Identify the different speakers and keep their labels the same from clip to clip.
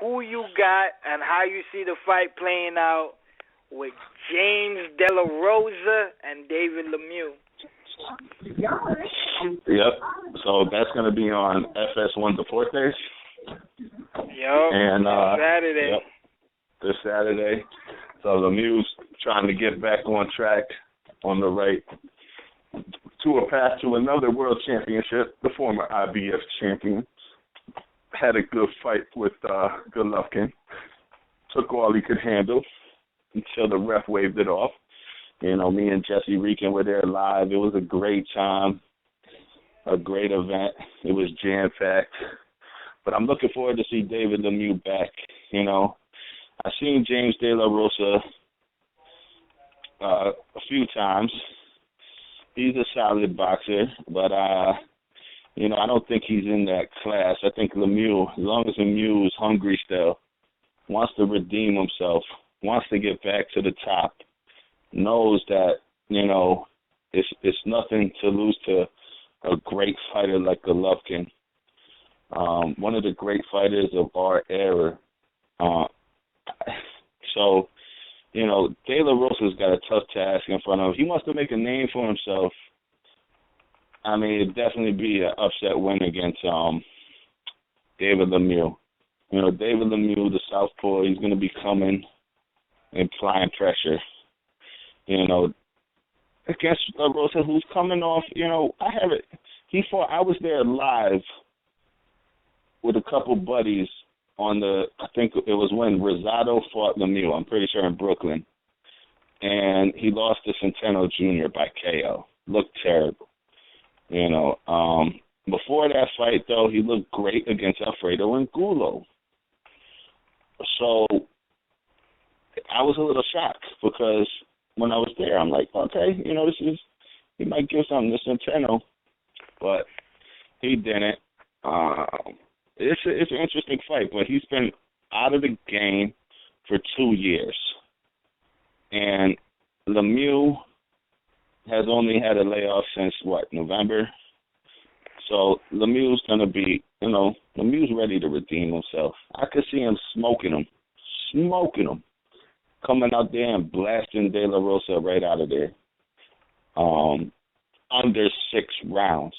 Speaker 1: who you got and how you see the fight playing out with James De La Rosa and David Lemieux.
Speaker 2: Yep. So that's going to be on FS1 Deportes.
Speaker 1: Yep.
Speaker 2: And
Speaker 1: Saturday.
Speaker 2: Yep, this Saturday. So Lemieux's trying to get back on track, on the right, to a path to another world championship. The former IBF champion had a good fight with Golovkin. Took all he could handle until the ref waved it off. You know, me and Jesserican were there live. It was a great time, a great event. It was jam-packed. But I'm looking forward to see David Lemieux back. You know, I've seen James De La Rosa a few times. He's a solid boxer, but, you know, I don't think he's in that class. I think Lemieux, as long as Lemieux is hungry still, wants to redeem himself, wants to get back to the top, knows that, you know, it's nothing to lose to a great fighter like Golovkin. One of the great fighters of our era. So, you know, De La Rosa's got a tough task in front of him. He wants to make a name for himself. I mean, it'd definitely be an upset win against David Lemieux. You know, David Lemieux, the southpaw, he's going to be coming and applying pressure. You know, against Rosa, who's coming off, you know, I was there live with a couple buddies I think it was when Rosado fought Lemieux, I'm pretty sure in Brooklyn. And he lost to Centeno Jr. by KO. Looked terrible. You know, before that fight, though, he looked great against Alfredo Angulo. So I was a little shocked because when I was there, I'm like, okay, you know, he might give something to Centeno, but he didn't. It's an interesting fight, but he's been out of the game for 2 years. And Lemieux has only had a layoff since, November? So Lemieux's going to be, you know, Lemieux's ready to redeem himself. I could see him smoking him, coming out there and blasting De La Rosa right out of there. Under 6 rounds.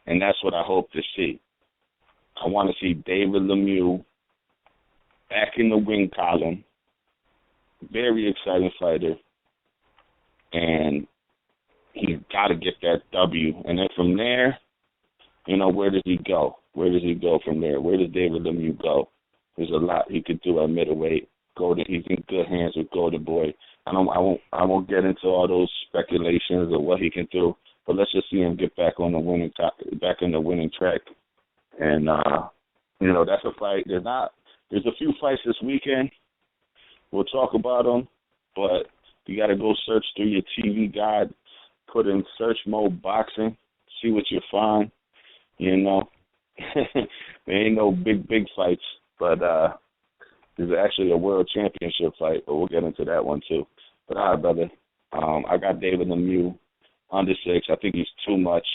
Speaker 2: And that's what I hope to see. I want to see David Lemieux back in the win column. Very exciting fighter. And he's got to get that W. And then from there, you know, where does he go? Where does he go from there? Where does David Lemieux go? There's a lot he could do at middleweight. He's in good hands with Golden Boy. I won't get into all those speculations of what he can do, but let's just see him get back on the winning track. And you know, that's a fight. There's a few fights this weekend. We'll talk about them, but you got to go search through your TV guide, put in search mode boxing, see what you find. You know, there ain't no big fights, but there's actually a world championship fight, but we'll get into that one too. But all right, brother, I got David Lemieux under 6. I think he's too much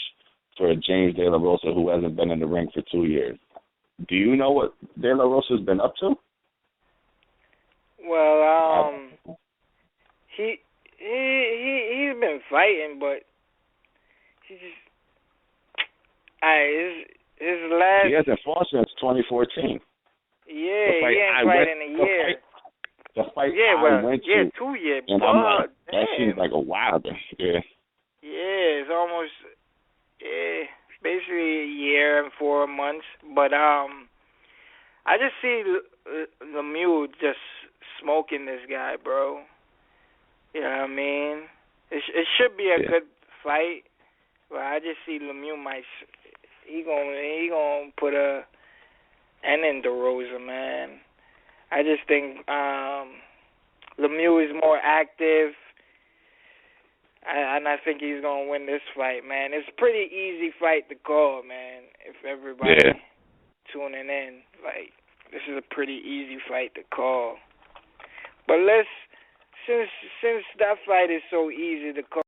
Speaker 2: for James De La Rosa, who hasn't been in the ring for 2 years. Do you know what De La Rosa's been up to?
Speaker 1: Well, he's been fighting, but he just his last.
Speaker 2: He hasn't fought since 2014.
Speaker 1: Yeah, he ain't fight in a year.
Speaker 2: The fight I went to.
Speaker 1: Yeah, 2 years.
Speaker 2: And I'm like, that seems like a while ago. Yeah.
Speaker 1: Yeah, it's almost basically a year and 4 months. But I just see Lemieux just smoking this guy, bro. You know what I mean? It should be a good fight, but I just see Lemieux he gonna put an end in the Rosa, man. I just think Lemieux is more active, and I think he's gonna win this fight, man. It's a pretty easy fight to call, man. If everybody tuning in, like, this is a pretty easy fight to call. But since that fight is so easy to call.